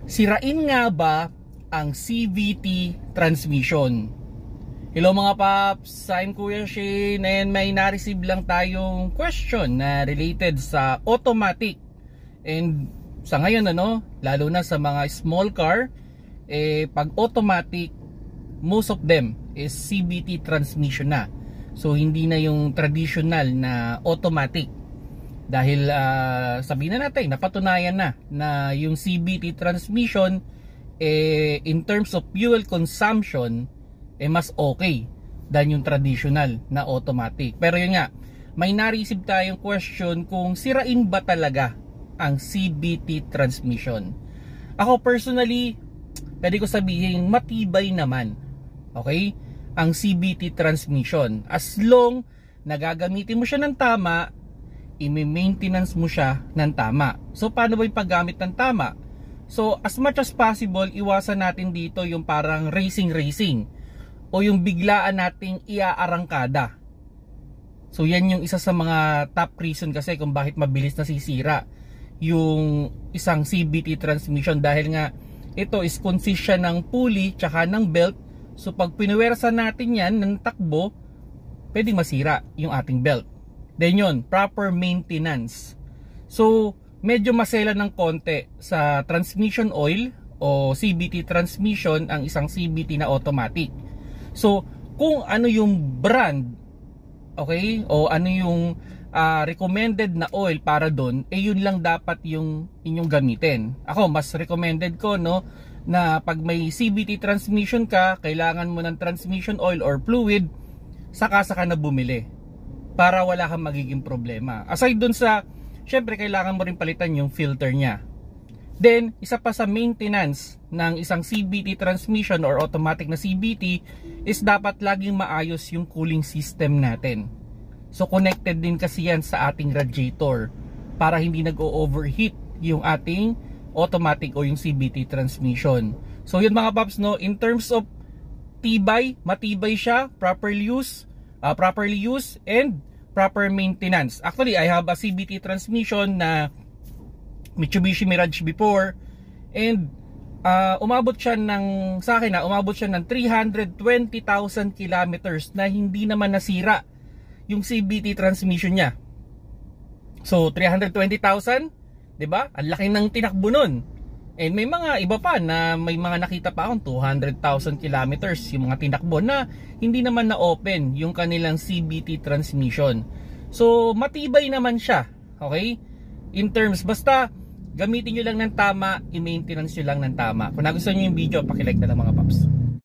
Sirain nga ba ang CVT transmission? Hello mga paps, I'm Kuya Shane and may na-receive lang tayong question na related sa automatic. And sa ngayon lalo na sa mga small car, pag automatic, most of them is CVT transmission na. So hindi na yung traditional na automatic. Dahil sabihin na natin, napatunayan na yung CVT transmission in terms of fuel consumption mas okay than yung traditional na automatic. Pero yun nga, may na-receive tayong question kung sirain ba talaga ang CVT transmission. Ako personally, pwede ko sabihin matibay naman, okay, ang CVT transmission as long nagagamitin mo siya ng tama, i-maintenance mo siya ng tama. So paano ba yung paggamit ng tama? So as much as possible, iwasan natin dito yung parang racing o yung biglaan nating iaarangkada. So yan yung isa sa mga top reason kasi kung bakit mabilis nasisira yung isang CVT transmission, dahil nga ito is consist siya ng pulley tsaka ng belt. So pag pinuwersa natin yan ng takbo, pwedeng masira yung ating belt. Then yun, proper maintenance. So medyo masela ng konti sa transmission oil o CVT transmission ang isang CVT na automatic. So kung ano yung brand, okay, o ano yung recommended na oil para doon, yun lang dapat yung inyong gamitin. Ako mas recommended ko na pag may CVT transmission ka, kailangan mo ng transmission oil or fluid, saka na bumili para wala kang magiging problema. Aside dun sa, syempre kailangan mo rin palitan yung filter niya. Then, isa pa sa maintenance ng isang CVT transmission or automatic na CVT is dapat laging maayos yung cooling system natin. So, connected din kasi yan sa ating radiator para hindi nag-o-overheat yung ating automatic o yung CVT transmission. So, yun mga paps, in terms of tibay, matibay siya, properly used and proper maintenance. Actually, I have a CVT transmission na Mitsubishi Mirage before, and umabot siya ng 320,000 kilometers na hindi naman nasira yung CVT transmission niya. So 320,000, 'di ba? Ang laki ng tinakbo nun. And may mga iba pa na may mga nakita pa akong 200,000 kilometers yung mga tinakbo na hindi naman na-open yung kanilang CVT transmission. So matibay naman siya, okay? In terms, basta gamitin nyo lang ng tama, i-maintenance nyo lang ng tama. Kung nagustuhan nyo yung video, paki-like na lang mga paps.